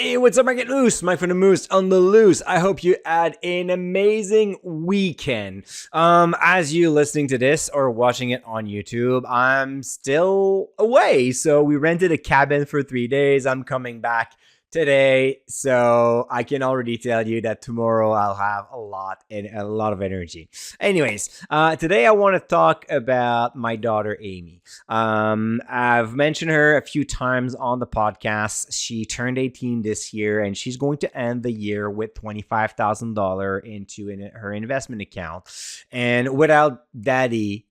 Hey, what's up, Market Moose? Mike from the Moose on the Loose. I hope you had an amazing weekend. As you listening to this or watching it on YouTube, I'm still away. So we rented a cabin for 3 days. I'm coming back today, so I can already tell you that tomorrow I'll have a lot of energy. Anyways, today I want to talk about my daughter Amy. I've mentioned her a few times on the podcast. She turned 18 this year, and she's going to end the year with $25,000 into her investment account, and without daddy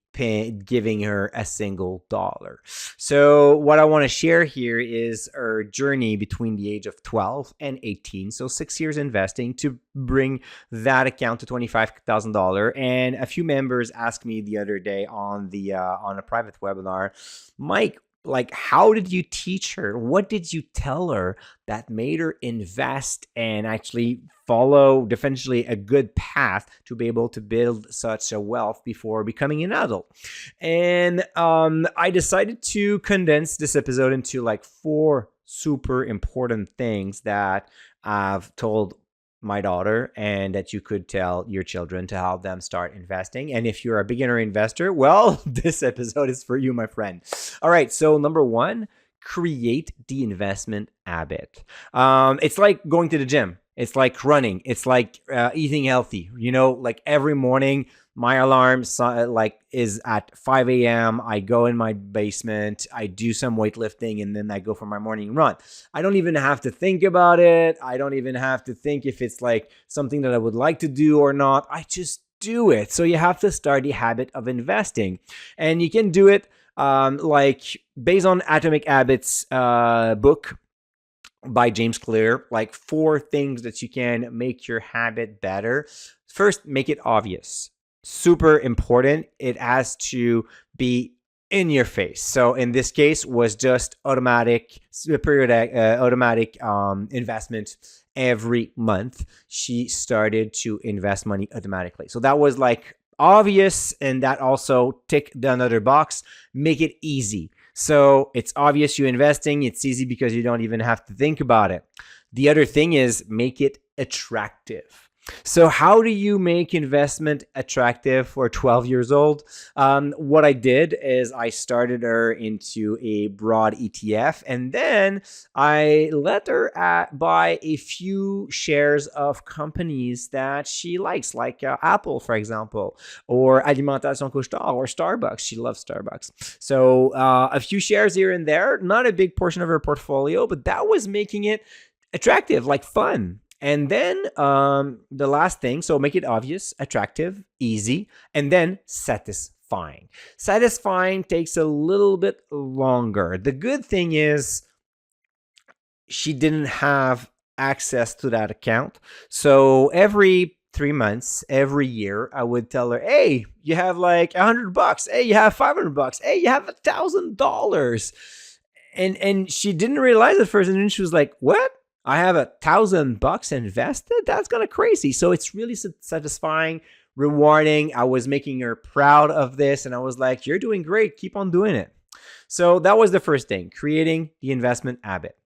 giving her a single dollar. So what I want to share here is our journey between the age of 12 and 18. So 6 years investing to bring that account to $25,000. And a few members asked me the other day on a private webinar, Mike, like, how did you teach her? What did you tell her that made her invest and actually follow definitively a good path to be able to build such a wealth before becoming an adult? And I decided to condense this episode into like 4 super important things that I've told my daughter and that you could tell your children to help them start investing. And if you're a beginner investor, well, this episode is for you, my friend. All right, so number 1, create the investment habit. It's like going to the gym. It's like running. It's like eating healthy. You know, like every morning, my alarm is at 5 a.m. I go in my basement, I do some weightlifting, and then I go for my morning run. I don't even have to think about it. I don't even have to think if it's like something that I would like to do or not. I just do it. So you have to start the habit of investing. And you can do it like based on Atomic Habits book by James Clear, like 4 things that you can make your habit better. First, make it obvious. Super important. It has to be in your face. So in this case was just automatic investment every month. She started to invest money automatically. So that was like obvious, and that also tick the another box, make it easy. So it's obvious you're investing. It's easy because you don't even have to think about it. The other thing is make it attractive. So how do you make investment attractive for 12 years old? What I did is I started her into a broad ETF, and then I let her buy a few shares of companies that she likes, like Apple, for example, or Alimentation Couche-Tard, or Starbucks. She loves Starbucks. So a few shares here and there, not a big portion of her portfolio, but that was making it attractive, like fun. And then the last thing, so make it obvious, attractive, easy, and then satisfying. Satisfying takes a little bit longer. The good thing is she didn't have access to that account. So every 3 months, every year, I would tell her, hey, you have like $100. Hey, you have $500. Hey, you have $1,000. And she didn't realize at first. And then she was like, what? I have $1,000 invested? That's kind of crazy. So it's really satisfying, rewarding. I was making her proud of this, and I was like, you're doing great. Keep on doing it. So that was the first thing, creating the investment habit.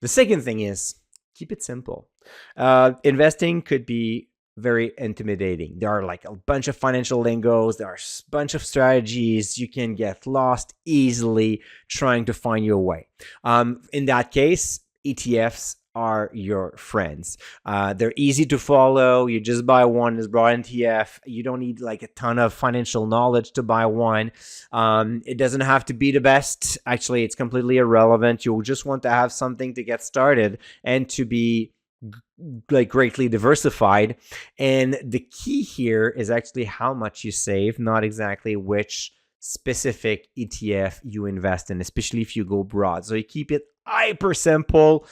The second thing is keep it simple. Investing could be very intimidating. There are like a bunch of financial lingos. There are a bunch of strategies. You can get lost easily trying to find your way. In that case, ETFs are your friends. They're easy to follow. You just buy one, it's broad ETF. You don't need like a ton of financial knowledge to buy one. It doesn't have to be the best. Actually, it's completely irrelevant. You'll just want to have something to get started and to be like greatly diversified. And the key here is actually how much you save, not exactly which specific ETF you invest in, especially if you go broad. So you keep it hyper simple.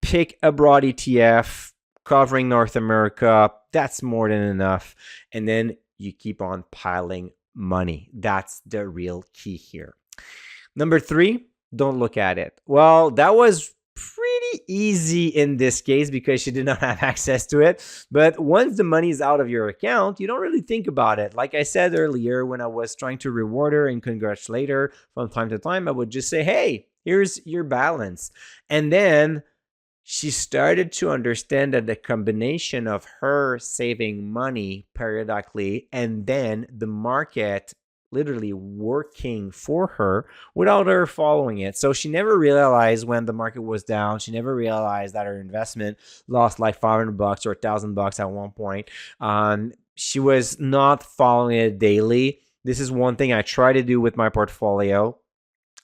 Pick a broad ETF covering North America. That's more than enough. And then you keep on piling money. That's the real key here. Number 3, don't look at it. Well, that was pretty easy in this case because she did not have access to it. But once the money is out of your account, you don't really think about it. Like I said earlier, when I was trying to reward her and congratulate her from time to time, I would just say, hey, here's your balance. And then she started to understand that the combination of her saving money periodically and then the market literally working for her without her following it. So she never realized when the market was down. She never realized that her investment lost like $500 or $1,000 at one point. She was not following it daily. This is one thing I try to do with my portfolio.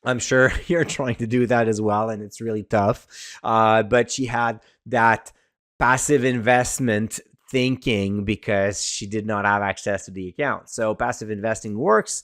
I'm sure you're trying to do that as well, and it's really tough. But she had that passive investment thinking because she did not have access to the account. So passive investing works.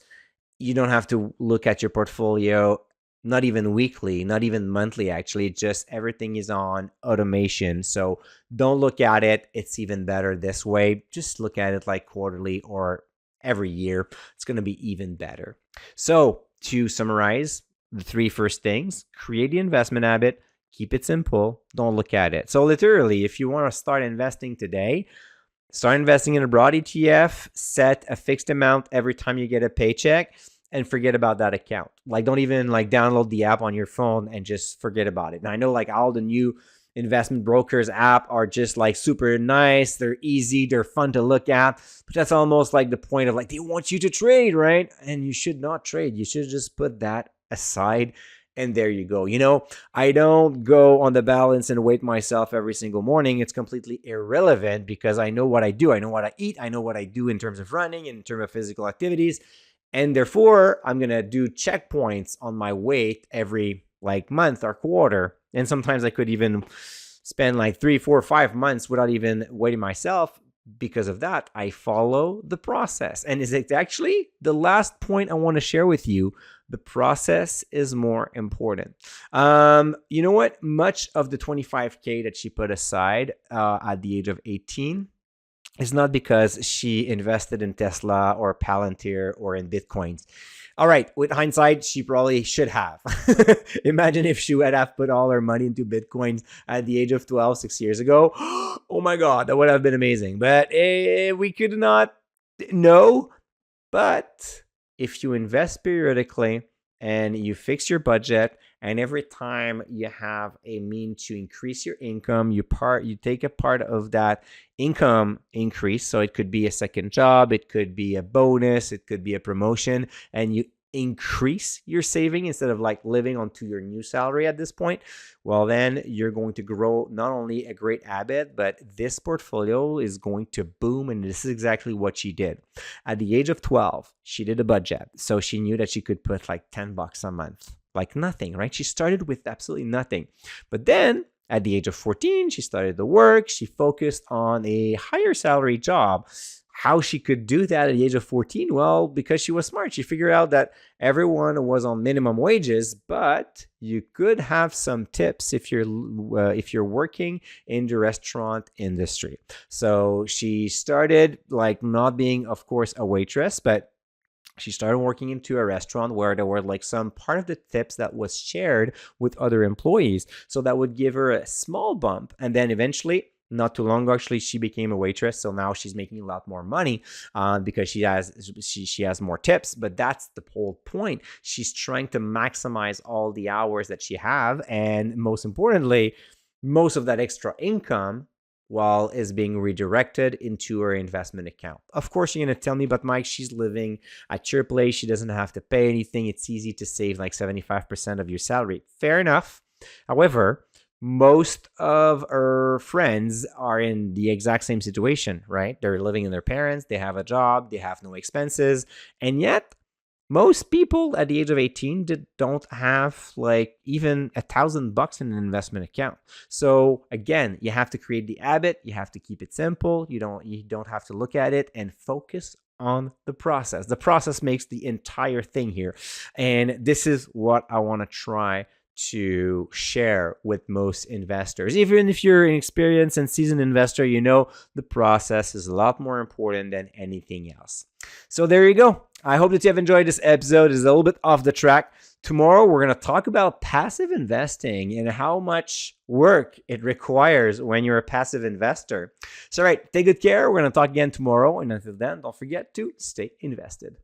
You don't have to look at your portfolio, not even weekly, not even monthly, actually. Just everything is on automation. So don't look at it. It's even better this way. Just look at it like quarterly or every year. It's going to be even better. So to summarize, the three first things: create the investment habit, keep it simple, don't look at it. So literally, if you want to start investing today, start investing in a broad ETF, set a fixed amount every time you get a paycheck, and forget about that account. Like, don't even like download the app on your phone and just forget about it. And I know like all the new investment brokers app are just like super nice. They're easy. They're fun to look at. But that's almost like the point of like, they want you to trade, right? And you should not trade. You should just put that aside. And there you go. I don't go on the balance and weight myself every single morning. It's completely irrelevant because I know what I do. I know what I eat. I know what I do in terms of running, in terms of physical activities. And therefore, I'm going to do checkpoints on my weight every like month or quarter. And sometimes I could even spend like 3, 4, 5 months without even weighting myself. Because of that, I follow the process. And is it actually the last point I want to share with you? The process is more important. You know what? Much of the $25K that she put aside at the age of 18 is not because she invested in Tesla or Palantir or in Bitcoins. All right, with hindsight, she probably should have. Imagine if she would have put all her money into Bitcoins at the age of 12, 6 years ago. Oh my God, that would have been amazing. But we could not know. But if you invest periodically and you fix your budget, and every time you have a mean to increase your income, you take a part of that income increase. So it could be a second job, it could be a bonus, it could be a promotion, and you increase your saving instead of like living onto your new salary at this point. Well, then you're going to grow not only a great habit, but this portfolio is going to boom. And this is exactly what she did. At the age of 12, she did a budget. So she knew that she could put like $10 a month, like nothing, right? She started with absolutely nothing. But then at the age of 14, she started the work. She focused on a higher salary job. How she could do that at the age of 14? Well, because she was smart. She figured out that everyone was on minimum wages, but you could have some tips if you're working in the restaurant industry. So she started like not being, of course, a waitress, but she started working into a restaurant where there were like some part of the tips that was shared with other employees. So that would give her a small bump. And then eventually, not too long ago, actually, she became a waitress. So now she's making a lot more money because she has more tips. But that's the whole point. She's trying to maximize all the hours that she have. And most importantly, most of that extra income is being redirected into her investment account. Of course, you're going to tell me, but Mike, she's living at your place. She doesn't have to pay anything. It's easy to save like 75% of your salary. Fair enough. However, most of her friends are in the exact same situation, right? They're living in their parents. They have a job. They have no expenses. And yet, most people at the age of 18 don't have like even $1,000 in an investment account. So again, you have to create the habit. You have to keep it simple. You don't have to look at it and focus on the process. The process makes the entire thing here. And this is what I want to try to share with most investors. Even if you're an experienced and seasoned investor, you know the process is a lot more important than anything else. So there you go. I hope that you have enjoyed this episode. It's a little bit off the track. Tomorrow, we're going to talk about passive investing and how much work it requires when you're a passive investor. So, all right, take good care. We're going to talk again tomorrow. And until then, don't forget to stay invested.